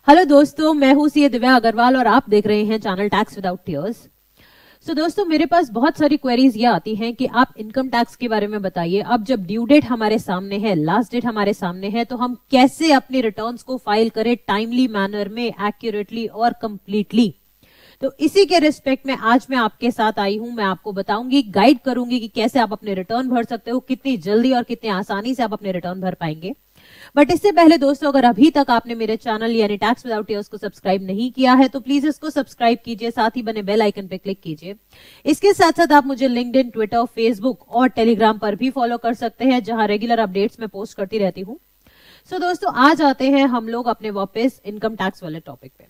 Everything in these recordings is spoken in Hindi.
हेलो दोस्तों, मैं हूं सी दिव्या अग्रवाल और आप देख रहे हैं चैनल टैक्स विदाउट टीयर्स। सो दोस्तों, मेरे पास बहुत सारी क्वेरीज ये आती हैं कि आप इनकम टैक्स के बारे में बताइए। अब जब ड्यू डेट हमारे सामने है, लास्ट डेट हमारे सामने है, तो हम कैसे अपने रिटर्न्स को फाइल करें टाइमली मैनर में, एक्यूरेटली और कंप्लीटली। तो इसी के रिस्पेक्ट में आज मैं आपके साथ आई हूं। मैं आपको बताऊंगी, गाइड करूंगी कि कैसे आप अपने रिटर्न भर सकते हो, कितनी जल्दी और कितनी आसानी से आप अपने रिटर्न भर पाएंगे। बट इससे पहले दोस्तों, अगर अभी तक आपने मेरे चैनल यानी टैक्स विदाउट टीयर्स को सब्सक्राइब नहीं किया है तो प्लीज इसको सब्सक्राइब कीजिए, साथ ही बने बेल आइकन पे क्लिक कीजिए। इसके साथ साथ आप मुझे लिंक्डइन, ट्विटर, फेसबुक और टेलीग्राम पर भी फॉलो कर सकते हैं, जहां रेगुलर अपडेट्स मैं पोस्ट करती रहती हूँ। सो दोस्तों, आज आते हैं हम लोग अपने वापस इनकम टैक्स वाले टॉपिक पे।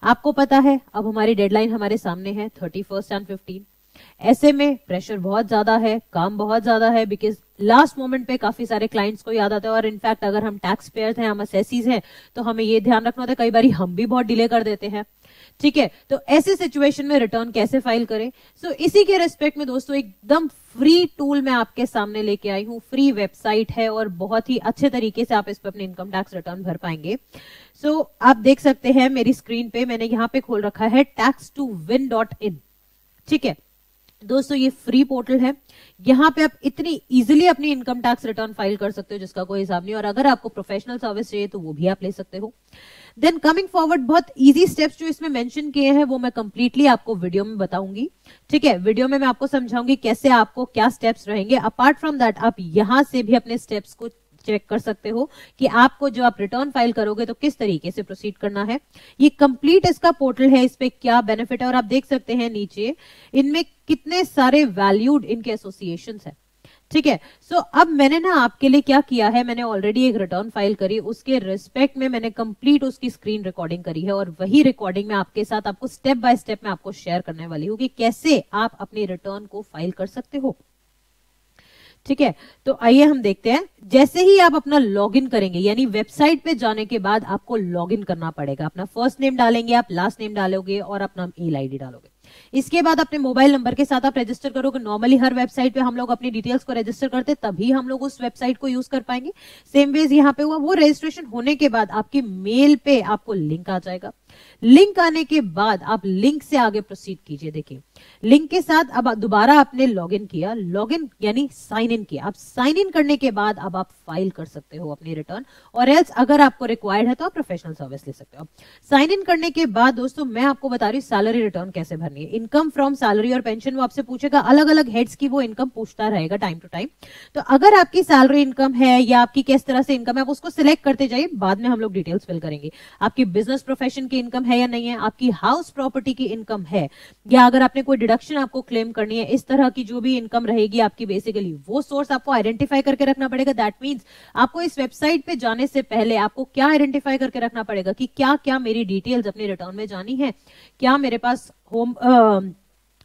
आपको पता है अब हमारी डेडलाइन हमारे सामने है 31 एंड 15। ऐसे में प्रेशर बहुत ज्यादा है, काम बहुत ज्यादा है, बिकॉज लास्ट मोमेंट पे काफी सारे क्लाइंट्स को याद आता है। और इनफैक्ट अगर हम टैक्स पेयर्स हैं, हम असेसीज हैं, तो हमें ये ध्यान रखना होता है कई बार हम भी बहुत डिले कर देते हैं। ठीक है, तो ऐसे सिचुएशन में रिटर्न कैसे फाइल करें। सो इसी के रिस्पेक्ट में दोस्तों एकदम फ्री टूल मैं आपके सामने लेके आई हूं। फ्री वेबसाइट है और बहुत ही अच्छे तरीके से आप इस पर अपने इनकम टैक्स रिटर्न भर पाएंगे। सो आप देख सकते हैं मेरी स्क्रीन पे, मैंने यहाँ पे खोल रखा है tax2win.in। ठीक है दोस्तों, ये फ्री पोर्टल है। यहाँ पे आप इतनी इजीली अपनी इनकम टैक्स रिटर्न फाइल कर सकते हो जिसका कोई हिसाब नहीं। और अगर आपको प्रोफेशनल सर्विस चाहिए तो वो भी आप ले सकते हो। देन कमिंग फॉरवर्ड, बहुत इजी स्टेप्स जो इसमें मेंशन किए हैं वो मैं कंप्लीटली आपको वीडियो में बताऊंगी। ठीक है, वीडियो में मैं आपको समझाऊंगी कैसे आपको क्या स्टेप्स रहेंगे। अपार्ट फ्रॉम दैट आप यहां से भी अपने स्टेप्स को चेक कर सकते हो कि आपको जो आप रिटर्न फाइल करोगे तो किस तरीके से प्रोसीड करना है। ये कंप्लीट इसका पोर्टल है, इस पे क्या बेनिफिट है। और आप देख सकते हैं नीचे इनमें कितने सारे वैल्यूड इनके एसोसिएशंस हैं। ठीक है, सो अब मैंने ना आपके लिए क्या किया है, मैंने ऑलरेडी एक रिटर्न फाइल करी, उसके रिस्पेक्ट में मैंने कंप्लीट उसकी स्क्रीन रिकॉर्डिंग करी है। और वही रिकॉर्डिंग में आपके साथ आपको स्टेप बाय स्टेप में आपको शेयर करने वाली हूँ कि कैसे आप अपनी रिटर्न को फाइल कर सकते हो। ठीक है, तो आइए हम देखते हैं। जैसे ही आप अपना लॉगिन करेंगे, यानी वेबसाइट पे जाने के बाद आपको लॉगिन करना पड़ेगा। अपना फर्स्ट नेम डालेंगे, आप लास्ट नेम डालोगे और अपना मेल आईडी डालोगे। इसके बाद अपने मोबाइल नंबर के साथ आप रजिस्टर करोगे। नॉर्मली हर वेबसाइट पे हम लोग अपनी डिटेल्स को रजिस्टर करते तभी हम लोग उस वेबसाइट को यूज कर पाएंगे। सेम वेज यहाँ पे हुआ। वो रजिस्ट्रेशन होने के बाद आपकी मेल पे आपको लिंक आ जाएगा। लिंक आने के बाद आप लिंक से आगे प्रोसीड कीजिए। देखिए, लिंक के साथ अब दोबारा आपने लॉगिन किया, लॉगिन यानी साइन इन किया। आप साइन इन करने के बाद अब आप फाइल कर सकते हो अपनी रिटर्न। और एल्स अगर आपको रिक्वायर्ड है तो आप प्रोफेशनल सर्विस ले सकते हो। साइन इन करने के बाद दोस्तों मैं आपको बता रही हूँ सैलरी रिटर्न कैसे भरनी है। इनकम फ्रॉम सैलरी और पेंशन वो आपसे पूछेगा, अलग अलग हेड्स की वो इनकम पूछता रहेगा टाइम टू टाइम। तो अगर आपकी सैलरी इनकम है या आपकी किस तरह से इनकम है, आप उसको सिलेक्ट करते जाइए, बाद में हम लोग डिटेल्स फिल करेंगे। आपकी बिजनेस प्रोफेशन की इनकम है या नहीं है, आपकी हाउस प्रॉपर्टी की इनकम है, या अगर आपने कोई डिडक्शन आपको क्लेम करनी है, इस तरह की जो भी इनकम रहेगी आपकी, बेसिकली वो सोर्स आपको आइडेंटिफाई करके रखना पड़ेगा। दैट मींस आपको इस वेबसाइट पे जाने से पहले आपको क्या आइडेंटिफाई करके रखना पड़ेगा कि क्या क्या मेरी डिटेल्स अपने रिटर्न में जानी है। क्या मेरे पास होम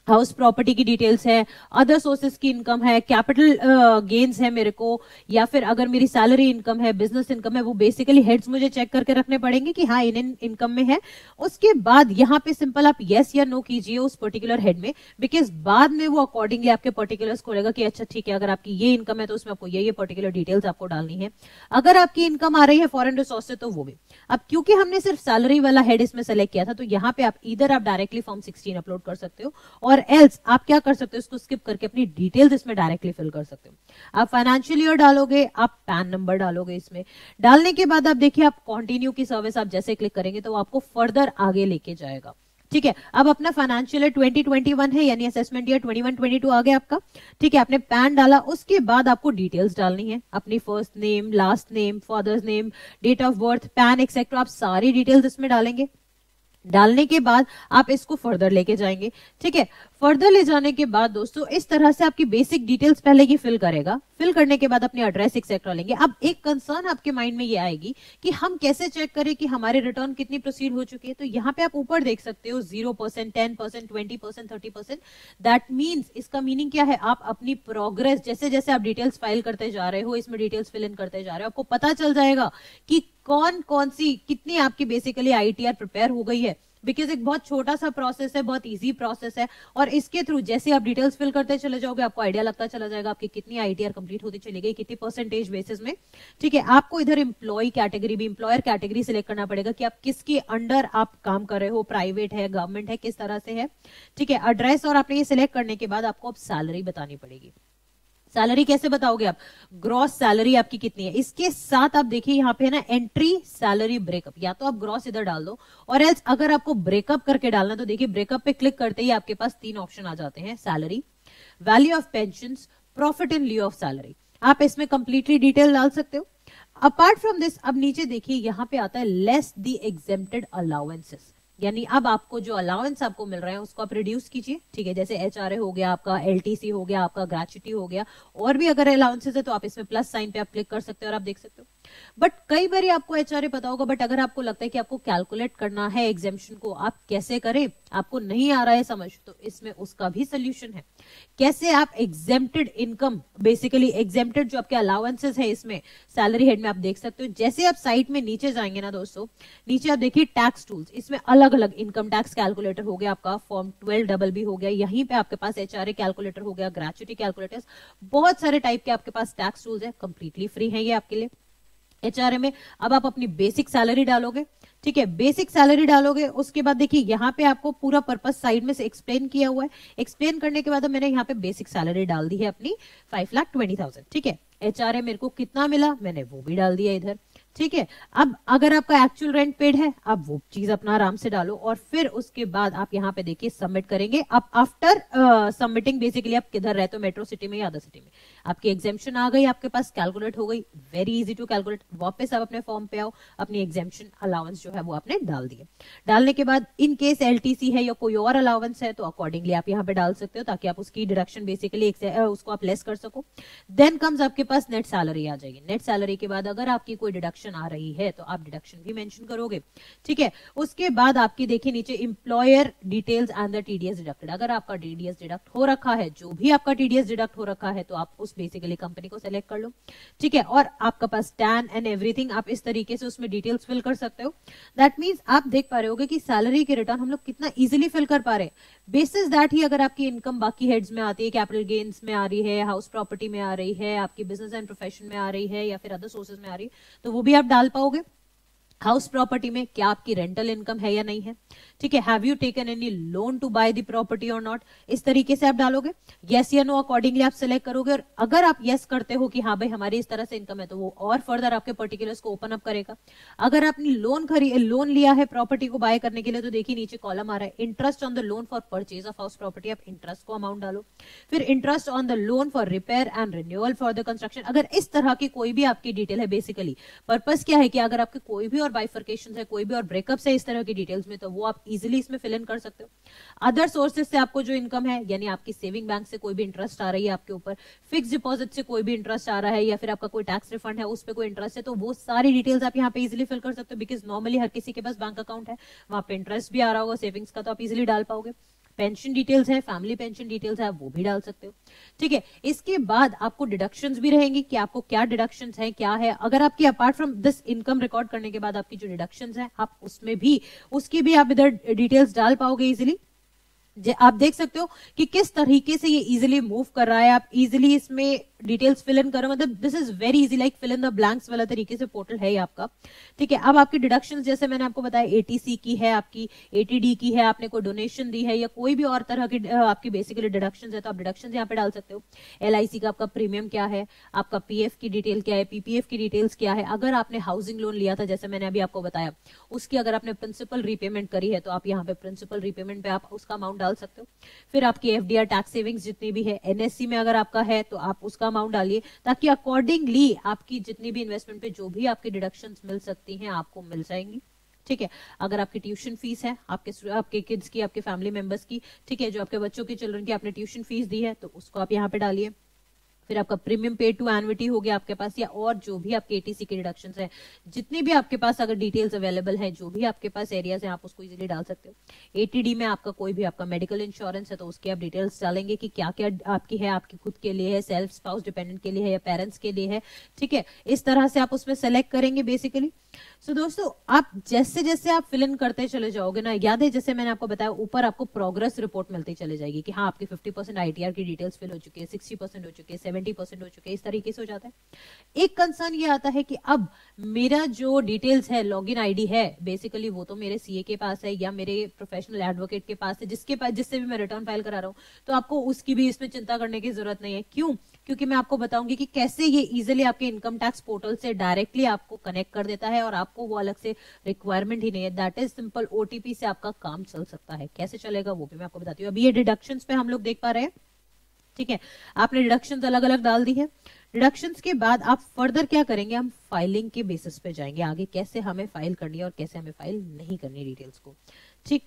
हाउस प्रॉपर्टी की डिटेल्स है, अदर सोर्सेज की इनकम है, कैपिटल गेन्स है मेरे को, या फिर अगर मेरी सैलरी इनकम है, बिजनेस इनकम है, वो बेसिकली हेड्स मुझे चेक करके रखने पड़ेंगे कि हाँ इन इनकम में है। उसके बाद यहाँ पे सिंपल आप यस या नो कीजिए उस पर्टिकुलर हेड में, बिकॉज बाद में वो अकॉर्डिंगली आपके पर्टिकुलर्स खोलेगा कि अच्छा ठीक है, अगर आपकी ये इनकम है तो उसमें आपको ये पर्टिकुलर डिटेल्स आपको डालनी है। अगर आपकी इनकम आ रही है फॉरेन रिसोर्स से तो वो भी। अब क्योंकि हमने सिर्फ सैलरी वाला हेड इसमें सेलेक्ट किया था, तो यहाँ पे आप इधर आप डायरेक्टली फॉर्म 16 अपलोड कर सकते हो, और एल्स आप क्या कर सकते हो, इसको स्किप करके अपनी डिटेल्स इसमें डायरेक्टली फिल कर सकते हो। आप फाइनेंशियल ईयर डालोगे, आप पैन नंबर डालोगे। इसमें डालने के बाद आप देखिए, आप कंटिन्यू की सर्विस आप जैसे क्लिक करेंगे तो आपको फर्दर आगे लेके जाएगा। ठीक है, अब अपना फाइनेंशियल ईयर 2021 है, यानी असेसमेंट ईयर 21-22 आ गया आपका। ठीक है, आपने पैन डाला, उसके बाद आपको डिटेल्स डालनी है, अपनी first name, last name, father's name, date of birth, PAN etcetera, आप सारी डिटेल्स इसमें डालेंगे। डालने के बाद आप इसको फर्दर लेके जाएंगे। ठीक है, फर्दर ले जाने के बाद दोस्तों इस तरह से आपकी बेसिक डिटेल्स पहले ये फिल करेगा। फिल करने के बाद अपनी एड्रेस एक्सेट्रा लेंगे। अब एक कंसर्न आपके माइंड में ये आएगी कि हम कैसे चेक करें कि हमारे रिटर्न कितनी प्रोसीड हो चुकी है। तो यहाँ पे आप ऊपर देख सकते हो 0%, 10%, 20%, 30%। दैट मीन्स, इसका मीनिंग क्या है, आप अपनी प्रोग्रेस जैसे जैसे आप डिटेल्स फाइल करते जा रहे हो, इसमें डिटेल्स फिल इन करते जा रहे हो, आपको पता चल जाएगा कि कौन कौन सी कितनी आपकी बेसिकली आईटीआर प्रिपेयर हो गई है। बिकॉज एक बहुत छोटा सा प्रोसेस है, बहुत इजी प्रोसेस है, और इसके थ्रू जैसे आप डिटेल्स फिल करते चले जाओगे आपको आइडिया लगता चला जाएगा आपकी कितनी आईटीआर कंप्लीट होती चली गई, कितनी परसेंटेज बेसिस में। ठीक है, आपको इधर एम्प्लॉय कैटेगरी भी, एम्प्लॉयर कैटेगरी सिलेक्ट करना पड़ेगा कि आप किसके अंडर आप काम कर रहे हो, प्राइवेट है, गवर्नमेंट है, किस तरह से है। ठीक है, एड्रेस और आपने ये सिलेक्ट करने के बाद आपको अब सैलरी बतानी पड़ेगी। सैलरी कैसे बताओगे आप, ग्रॉस सैलरी आपकी कितनी है। इसके साथ आप देखिए यहाँ पे है ना एंट्री सैलरी ब्रेकअप, या तो आप ग्रॉस इधर डाल दो, और एल्स अगर आपको ब्रेकअप करके डालना तो देखिए ब्रेकअप पे क्लिक करते ही आपके पास 3 ऑप्शन आ जाते हैं, salary, value of pension, profit in लिeu of salary. आप इसमें कंप्लीटली डिटेल डाल सकते हो। अपार्ट फ्रॉम दिस अब नीचे देखिए यहाँ पे आता है लेस द एग्जेम्प्टेड अलाउंसेस, यानी अब आपको जो अलाउंस आपको मिल रहे हैं उसको आप रिड्यूस कीजिए। ठीक है, जैसे एचआरए हो गया, आपका एलटीसी हो गया, आपका ग्रेच्युटी हो गया, और भी अगर अलाउंसेस है तो आप इसमें प्लस साइन पे आप क्लिक कर सकते हो और आप देख सकते हो। बट कई बार आपको एचआरए पता होगा, बट अगर आपको लगता है कि आपको कैलकुलेट करना है एग्जेम्पशन को, आप कैसे करें, आपको नहीं आ रहा है समझ, तो इसमें उसका भी सोल्यूशन है। कैसे आप एग्जेम्प्टेड इनकम, बेसिकली एग्जेम्प्टेड जो आपके अलाउंसेस है इसमें सैलरी हेड में आप देख सकते हो। जैसे आप साइट में नीचे जाएंगे ना दोस्तों, नीचे आप देखिए टैक्स टूल्स, इसमें अलग अलग इनकम टैक्स कैलकुलेटर हो गया, आपका फॉर्म 12BB हो गया, यहीं पे आपके पास एचआरए कैलकुलेटर हो गया, ग्रेच्युटी कैलकुलेटर्स, बहुत सारे टाइप के आपके पास टैक्स टूल्स है, कंप्लीटली फ्री है ये आपके लिए। एचआरए में अब आप अपनी बेसिक सैलरी डालोगे। ठीक है, बेसिक सैलरी डालोगे, उसके बाद देखिए यहाँ पे आपको पूरा पर्पस साइड में से एक्सप्लेन किया हुआ है। एक्सप्लेन करने के बाद मैंने यहाँ पे बेसिक सैलरी डाल दी है अपनी 5,20,000। ठीक है, एचआरए मेरे को कितना मिला मैंने वो भी डाल दिया इधर। ठीक है, अब अगर आपका एक्चुअल रेंट पेड है, अब वो चीज अपना आराम से डालो, और फिर उसके बाद आप यहाँ पे देखिए सबमिट करेंगे। अब आफ्टर सबमिटिंग बेसिकली आप किधर रहते हो, मेट्रो सिटी में या अदर सिटी में, आपकी एग्जेम्पशन आ गई, आपके पास कैलकुलेट हो गई, वेरी इजी टू कैलकुलेट। वापस आप अपने फॉर्म पे आओ, अपनी एग्जेम्पशन अलाउंस जो है वो आपने डाल दिए। डालने के बाद इन केस एलटीसी है या कोई और अलाउंस है तो अकॉर्डिंगली आप यहाँ पे डाल सकते हो, ताकि आप उसकी डिडक्शन बेसिकली उसको आप लेस कर सको। देन कम्स आपके पास नेट सैलरी आ जाएगी। नेट सैलरी के बाद अगर आपकी कोई डिडक्शन आ रही है तो आप डिडक्शन भी मेंशन करोगे। ठीक है, उसके बाद आपकी देखिए नीचे employer details and the TDS deducted, अगर आपका टीडीएस डिडक्ट हो रखा है, जो भी आपका टीडीएस डिडक्ट हो रखा है, तो आप उस बेसिकली कंपनी को सेलेक्ट कर लो। ठीक है, और आपका पास टैन एंड एवरीथिंग, आप इस तरीके से उसमें डिटेल्स फिल कर सकते हो। दैट मींस आप देख पा रहे होगे कि सैलरी के रिटर्न हम लोग कितना इजीली फिल कर पा रहे हैं। बेसिस दैट ही अगर आपकी इनकम बाकी हेड्स में आती है, कैपिटल गेन्स में आ रही है, हाउस प्रॉपर्टी में आ रही है, आपकी बिजनेस एंड प्रोफेशन में आ रही है, या फिर अदर सोर्सेज में आ रही है, तो वो भी आप डाल पाओगे। हाउस प्रॉपर्टी में क्या आपकी रेंटल इनकम है या नहीं है। ठीक है, have you taken any loan to buy the property और नॉट, इस तरीके से आप डालोगे। यस या नो अकॉर्डिंगली आप सिलेक्ट करोगे, और अगर आप यस करते हो कि हाँ भाई हमारी इस तरह से इनकम है, तो वो और फर्दर आपके पर्टिकुलर्स को ओपन अप करेगा। अगर आपने लोन लिया है प्रॉपर्टी को बाय करने के लिए, तो देखिए नीचे कॉलम आ रहा है interest on the loan for purchase of house property, आप इंटरेस्ट को अमाउंट डालो। फिर interest on the loan for repair and renewal for the construction, अगर इस तरह की कोई भी आपकी डिटेल है, बेसिकली पर्पस क्या है कि अगर आपके कोई भी और बाइफर्केशन है, कोई भी और ब्रेकअप्स है इस तरह की डिटेल्स में, तो वो आप इजीली इसमें फिल इन कर सकते हो। अदर सोर्सेज से आपको जो इनकम है, यानी आपकी सेविंग बैंक से कोई भी इंटरेस्ट आ रही है आपके ऊपर, फिक्स डिपॉजिट से कोई भी इंटरेस्ट आ रहा है, या फिर आपका कोई टैक्स रिफंड है उस पर कोई इंटरेस्ट है, तो वो सारी डिटेल्स आप यहाँ पे इजीली फिल कर सकते हो। बिकॉज नॉर्मली हर किसी के पास बैंक अकाउंट है, वहां पे इंटरेस्ट भी आ रहा होगा सेविंग्स का, तो आप इजीली डाल पाओगे। पेंशन डिटेल्स है, फैमिली पेंशन डिटेल्स है, वो भी डाल सकते हो। ठीक है, इसके बाद आपको डिडक्शंस भी रहेंगी कि आपको क्या डिडक्शंस है, क्या है। अगर आपकी apart from this income record करने के बाद आपकी जो डिडक्शंस है, आप उसमें भी उसकी भी आप इधर डिटेल्स डाल पाओगे इजीली। आप देख सकते हो कि किस तरीके से ये इजीली मूव कर रहा है। आप इजीली इसमें डिटेल्स फिल इन करो, मतलब this is very easy, like fill in the blanks वाला तरीके से पोर्टल है ये आपका। ठीक है, अब आपकी डिडक्शंस जैसे मैंने आपको बताया, एटीसी की है, आपकी एटीडी की है, आपने कोई डोनेशन दी है, या कोई भी और तरह की आपकी बेसिकली डिडक्शंस है, तो आप डिडक्शंस यहाँ पे डाल सकते हो। एलआईसी का आपका प्रीमियम क्या है, आपका पीएफ की डिटेल क्या है, पीपीएफ की डिटेल्स क्या है। अगर आपने हाउसिंग लोन लिया था, जैसे मैंने अभी आपको बताया, उसकी अगर आपने प्रिंसिपल रीपेमेंट करी है, तो आप यहाँ पे प्रिंसिपल रीपेमेंट पे आप उसका अमाउंट डाल सकते हो। फिर आपकी एफडीआर टैक्स सेविंग्स जितनी भी है, एनएससी में अगर आपका है तो आप उसका अमाउंट डालिए, ताकि अकॉर्डिंगली आपकी जितनी भी इन्वेस्टमेंट पे जो भी आपकी डिडक्शंस मिल सकती हैं आपको मिल जाएंगी। ठीक है, अगर आपकी ट्यूशन फीस है, आपके किड्स की, आपके फैमिली मेंबर्स की, ठीक है, जो आपके बच्चों की, चिल्ड्रन की आपने ट्यूशन फीस दी है, तो उसको आप यहाँ पे डालिए। फिर आपका प्रीमियम पेड टू एन्युटी हो गया आपके पास, या और जो भी आपके एटीसी के डिडक्शंस है, जितने भी आपके पास अगर डिटेल्स अवेलेबल है, जो भी आपके पास एरियाज है, आप उसको इजीली डाल सकते हो। एटीडी में आपका कोई भी आपका मेडिकल इंश्योरेंस है तो उसकी आप डिटेल्स डालेंगे कि क्या क्या आपकी है, आपकी खुद के लिए है, सेल्फ स्पाउस डिपेंडेंट के लिए है, या पेरेंट्स के लिए है, ठीक है। इस तरह से आप उसमें सेलेक्ट करेंगे बेसिकली। सो दोस्तों, आप जैसे जैसे आप फिल इन करते चले जाओगे ना, याद है जैसे मैंने आपको बताया ऊपर आपको प्रोग्रेस रिपोर्ट मिलती चली जाएगी कि हाँ आपकी 50% आईटीआर की डिटेल्स फिल हो चुकी है, 60% हो चुकी है, 70% हो चुके हैं, इस तरीके से हो जाता है। एक कंसर्न ये आता है कि अब मेरा जो डिटेल्स है, लॉगिन आईडी है बेसिकली, वो तो मेरे सीए के पास है या मेरे प्रोफेशनल एडवोकेट के पास है, जिसके पास जिससे भी मैं रिटर्न फाइल करा रहा हूं, तो आपको उसकी भी इसमें चिंता करने की जरूरत नहीं है। क्यों? क्योंकि मैं आपको बताऊंगी कि कैसे ये इजीली आपके इनकम टैक्स पोर्टल से डायरेक्टली आपको कनेक्ट कर देता है और आपको वो अलग से रिक्वायरमेंट ही नहीं है। दैट इज सिंपल ओटीपी से आपका काम चल सकता है। कैसे चलेगा वो भी मैं आपको बताती हूँ। अभी ये डिडक्शंस पे हम लोग देख पा रहे हैं, ठीक है। आपने डिडक्शंस अलग अलग डाल दी है। डिडक्शंस के बाद आप फर्दर क्या करेंगे, हम फाइलिंग के बेसिस पे जाएंगे आगे, कैसे हमें फाइल करनी है और कैसे हमें फाइल नहीं करनी डिटेल्स को, ठीक।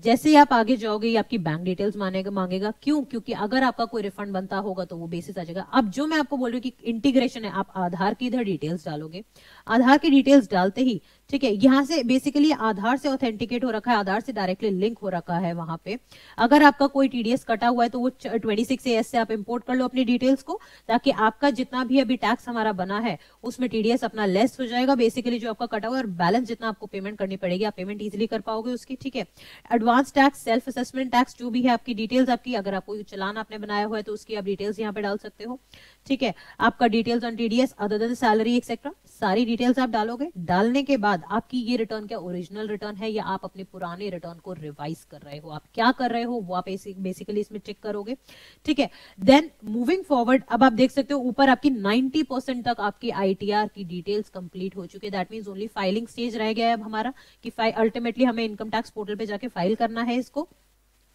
जैसे ही आप आगे जाओगे ये आपकी बैंक डिटेल्स मांगेगा। क्यों? क्योंकि अगर आपका कोई रिफंड बनता होगा तो वो बेसिस आ जाएगा। अब जो मैं आपको बोल रही हूँ कि इंटीग्रेशन है, आप आधार की इधर डिटेल्स डालोगे। आधार की डिटेल्स डालते ही, ठीक है, यहां से बेसिकली आधार से ऑथेंटिकेट हो रखा है, आधार से डायरेक्टली लिंक हो रखा है वहां पे। अगर आपका कोई टीडीएस कटा हुआ है तो वो 26AS से आप इंपोर्ट कर लो अपनी डिटेल्स को, ताकि आपका जितना भी अभी टैक्स हमारा बना है उसमें टीडीएस अपना लेस हो जाएगा बेसिकली जो आपका कटा हुआ है, और बैलेंस जितना आपको पेमेंट करनी पड़ेगी आप पेमेंट इजिली कर पाओगे उसकी, ठीक है। Advance tax, self assessment tax, जो भी है आपकी डिटेल्स, आपकी अगर आपको चालान आपने बनाया हुआ है तो उसकी आप डिटेल्स यहाँ पे डाल सकते हो, ठीक है। आपका details on TDS, other than salary etcetera, सारी डिटेल्स आप डालोगे। डालने के बाद आपकी ये रिटर्न क्या ओरिजिनल रिटर्न है या आप अपने पुराने रिटर्न को रिवाइज कर रहे हो, आप क्या कर रहे हो वो आप बेसिकली इसमें चेक करोगे, ठीक है। देन मूविंग फॉरवर्ड, अब आप देख सकते हो ऊपर आपकी 90% तक आपकी आईटीआर की डिटेल्स कंप्लीट हो चुकी है। That means only filing stage रह गया है अब हमारा, कि अल्टीमेटली हमें इनकम टैक्स पोर्टल पे जाके फाइल करना है इसको।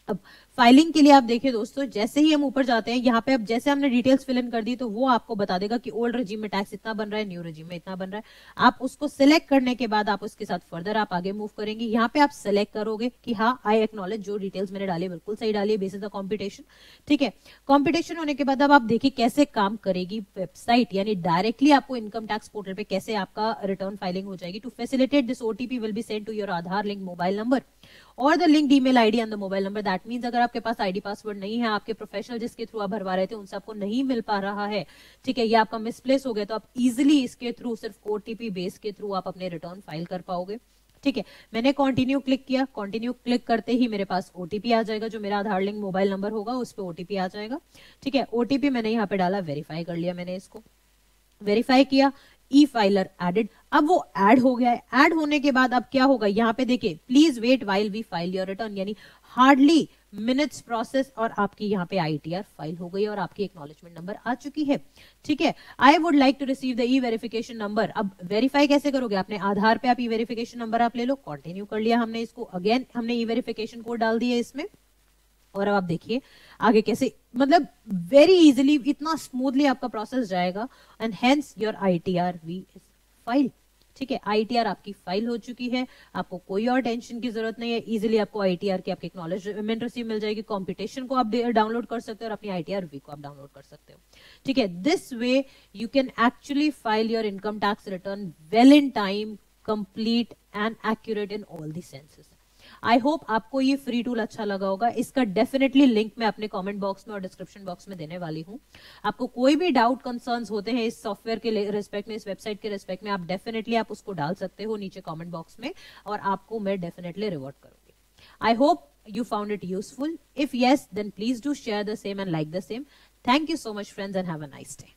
अब फाइलिंग के लिए आप देखिए दोस्तों, जैसे ही हम ऊपर जाते हैं यहाँ पे, अब जैसे हमने डिटेल्स फिल इन कर दी तो वो आपको बता देगा कि ओल्ड रजीम में टैक्स इतना बन रहा है, न्यू रजीम में इतना बन रहा है। आप उसको सिलेक्ट करने के बाद आप उसके साथ फर्दर आप आगे मूव करेंगे। यहाँ पे आप सिलेक्ट करोगे कि हाँ आई एक्नॉलेज, जो डिटेल्स मैंने डाली बिल्कुल सही डाली, बेसिस द कॉम्पिटिशन, ठीक है। कॉम्पिटिशन होने के बाद अब आप देखिए कैसे काम करेगी वेबसाइट, यानी डायरेक्टली आपको इनकम टैक्स पोर्टल पे कैसे आपका रिटर्न फाइलिंग हो जाएगी। To facilitate this OTP will be send to your Aadhaar link mobile number और the linked email ID and the mobile number. That means अगर आपके पास आईडी पासवर्ड नहीं है, आपके प्रोफेशनल जिसके थ्रू आप भरवा रहे थे उनसे आपको नहीं मिल पा रहा है, ठीक है, या आपका मिसप्लेस हो गया, तो आप इजीली इसके थ्रू सिर्फ ओटीपी बेस के थ्रू आप अपने रिटर्न फाइल कर पाओगे, ठीक है। मैंने कंटिन्यू क्लिक किया, कंटिन्यू क्लिक करते ही मेरे पास ओटीपी आ जाएगा, जो मेरा आधार लिंक मोबाइल नंबर होगा उस पर ओटीपी आ जाएगा, ठीक है। ओटीपी मैंने यहाँ पे डाला, वेरीफाई कर लिया मैंने इसको, वेरीफाई किया, ई फाइलर एडेड। अब वो ऐड हो गया है। ऐड होने के बाद अब क्या होगा, यहाँ पे देखिए, please wait while we file your return, यानी हार्डली मिनट्स प्रोसेस और आपकी यहाँ पे आईटीआर फाइल हो गई और आपकी एक्नॉलेजमेंट नंबर आ चुकी है, ठीक है। I would like to receive the E verification number. अब वेरीफाई कैसे करोगे, अपने आधार पे आप ई वेरिफिकेशन नंबर आप ले लो, कंटिन्यू कर लिया हमने इसको, अगेन हमने ई वेरिफिकेशन कोड डाल दिया इसमें, और अब आप देखिए आगे कैसे, मतलब वेरी इजीली, इतना स्मूथली आपका प्रोसेस जाएगा, and hence your ITR V is file, ठीक है। आईटीआर आपकी फाइल हो चुकी है, आपको कोई और टेंशन की जरूरत नहीं है। इजीली आपको आईटीआर की आपकी एक्नॉलेजमेंट रिसीव मिल जाएगी, कॉम्पिटिशन को आप डाउनलोड कर सकते हो और अपनी आईटीआर वी को आप डाउनलोड कर सकते हो, ठीक है। This way you can actually file your income tax return well in time, complete and accurate in all the senses. I hope आपको ये फ्री टूल अच्छा लगा होगा। इसका डेफिनेटली लिंक मैं अपने कमेंट बॉक्स में और डिस्क्रिप्शन बॉक्स में देने वाली हूँ। आपको कोई भी डाउट कंसर्न्स होते हैं इस सॉफ्टवेयर के रिस्पेक्ट में, इस वेबसाइट के रिस्पेक्ट में, आप डेफिनेटली आप उसको डाल सकते हो नीचे कमेंट बॉक्स में, और आपको मैं डेफिनेटली रिवॉर्ड करूंगी। I hope you found it useful. If yes, then please do share the same and like the same. Thank you so much friends and have a nice day.